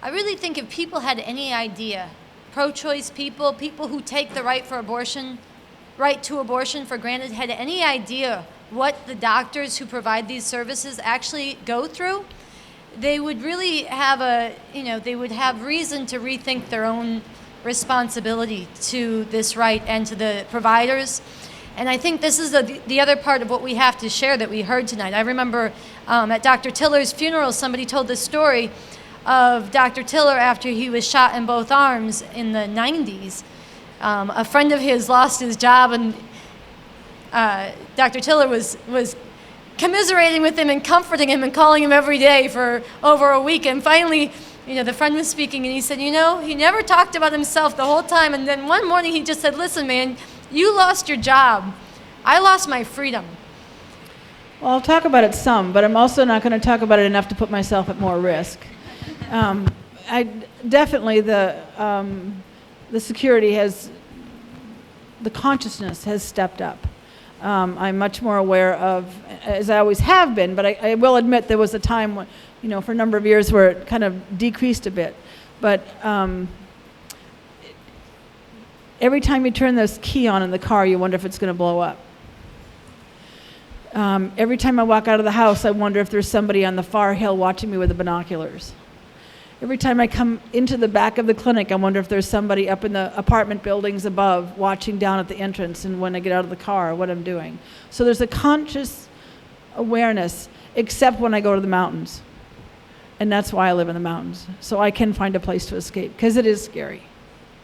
I really think if people had any idea, pro-choice people, people who take the right to abortion for granted, had any idea what the doctors who provide these services actually go through, they would really have they would have reason to rethink their own responsibility to this right and to the providers. And I think this is the other part of what we have to share that we heard tonight. I remember at Dr. Tiller's funeral, somebody told the story of Dr. Tiller after he was shot in both arms in the 90s. A friend of his lost his job, and Dr. Tiller was commiserating with him and comforting him and calling him every day for over a week. And finally, the friend was speaking, and he said, he never talked about himself the whole time. And then one morning he just said, listen, man, you lost your job. I lost my freedom. Well, I'll talk about it some, but I'm also not going to talk about it enough to put myself at more risk. Definitely the security the consciousness has stepped up. I'm much more aware of, as I always have been, but I will admit there was a time when, for a number of years where it kind of decreased a bit. But every time you turn this key on in the car, you wonder if it's going to blow up. Every time I walk out of the house, I wonder if there's somebody on the far hill watching me with the binoculars. Every time I come into the back of the clinic, I wonder if there's somebody up in the apartment buildings above watching down at the entrance, and when I get out of the car, what I'm doing. So there's a conscious awareness, except when I go to the mountains. And that's why I live in the mountains. So I can find a place to escape, because it is scary.